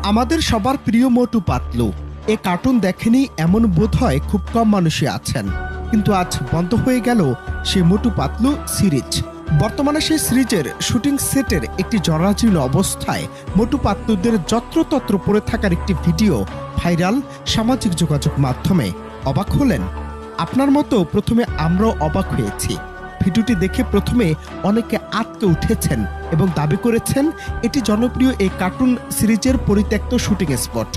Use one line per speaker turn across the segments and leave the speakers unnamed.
আমাদের সবার প্রিয় মোটু পাতলু এ কার্টুন দেখেনি এমন বোধ হয় খুব কম মানুষই আছেন। কিন্তু আজ বন্ধ হয়ে গেল সেই মোটু পাতলু সিরিজ। বর্তমানে সেই সিরিজের শুটিং সেটের একটি জরাজীর্ণ অবস্থায় মোটু পাতলুদের যত্রতত্র পড়ে থাকার একটি ভিডিও ভাইরাল সামাজিক যোগাযোগ মাধ্যমে। অবাক হলেন? আপনার মতো প্রথমে আমরাও অবাক হয়েছি। ভিডিওটি দেখে প্রথমে অনেকে আঁতকে উঠেছেন এবং দাবি করেছেন এটি জনপ্রিয় এই কার্টুন সিরিজের পরিত্যক্ত শুটিং স্পট।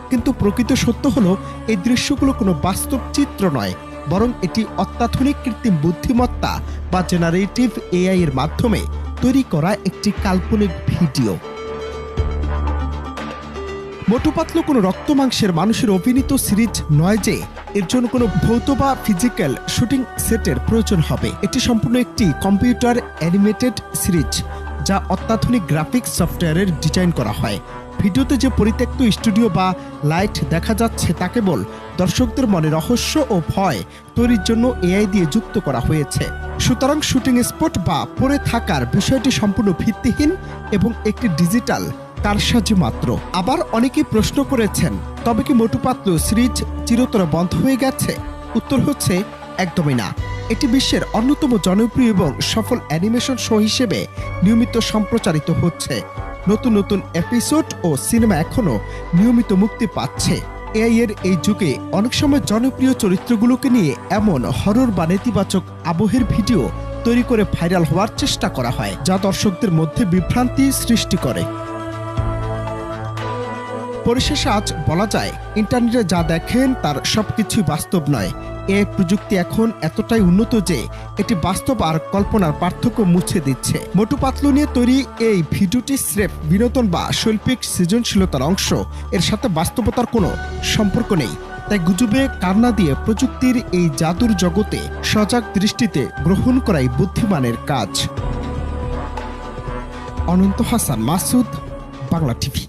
কিন্তু প্রকৃত সত্য হলো এই দৃশ্যগুলো কোনো বাস্তব চিত্র নয়, বরং এটি অত্যাধুনিক কৃত্রিম বুদ্ধিমত্তা বা জেনারেটিভ এআই এর মাধ্যমে তৈরি করা একটি কাল্পনিক ভিডিও। মোটু পাতলু কোনো রক্ত মাংসের মানুষের অভিনীত সিরিজ নয় যে এর জন্য কোনো ভৌত বা ফিজিক্যাল শুটিং সেটের প্রয়োজন হবে। এটি সম্পূর্ণ একটি কম্পিউটার অ্যানিমেটেড সিরিজ যা অত্যাধুনিক গ্রাফিক্স সফটওয়্যারের ডিজাইন করা হয়। ভিডিওতে যে পরিত্যক্ত স্টুডিও বা লাইট দেখা যাচ্ছে তা কেবল দর্শকদের মনে রহস্য ও ভয় তৈরির জন্য এআই দিয়ে যুক্ত করা হয়েছে। সুতরাং শুটিং স্পট বা পড়ে থাকার বিষয়টি সম্পূর্ণ ভিত্তিহীন এবং একটি ডিজিটাল কারসাজি মাত্র। আবার অনেকেই প্রশ্ন করেছেন, তবে কি মোটু পাতলু সিরিজ চিরতরে বন্ধ হয়ে গেছে? উত্তর হচ্ছে একদমই না। এটি বিশ্বের অন্যতম জনপ্রিয় এবং সফল অ্যানিমেশন শো হিসেবে নিয়মিত সম্প্রচারিত হচ্ছে। নতুন নতুন এপিসোড ও সিনেমা এখনো নিয়মিত মুক্তি পাচ্ছে। এআই এর এই যুগে অনেক সময় জনপ্রিয় চরিত্রগুলোকে নিয়ে এমন হরর বা নেতিবাচক আবহের ভিডিও তৈরি করে ভাইরাল হওয়ার চেষ্টা করা হয়, যা দর্শকদের মধ্যে বিভ্রান্তি সৃষ্টি করে। পরিশেষে আজ বলা যায়, ইন্টারনেটে যা দেখেন তার সবকিছুই বাস্তব নয়। এই প্রযুক্তি এখন এতটাই উন্নত যে এটি বাস্তব আর কল্পনার পার্থক্য মুছে দিচ্ছে। মোটু পাতলু নিয়ে তৈরি এই ভিডিওটি স্রেফ বিনোদন বা শৈল্পিক সৃজনশীলতার অংশ। এর সাথে বাস্তবতার কোনো সম্পর্ক নেই। তাই গুজবে কান না দিয়ে প্রযুক্তির এই জাদুর জগতে সজাগ দৃষ্টিতে গ্রহণ করাই বুদ্ধিমানের কাজ। অনন্ত হাসান মাসুদ, বাংলা টিভি।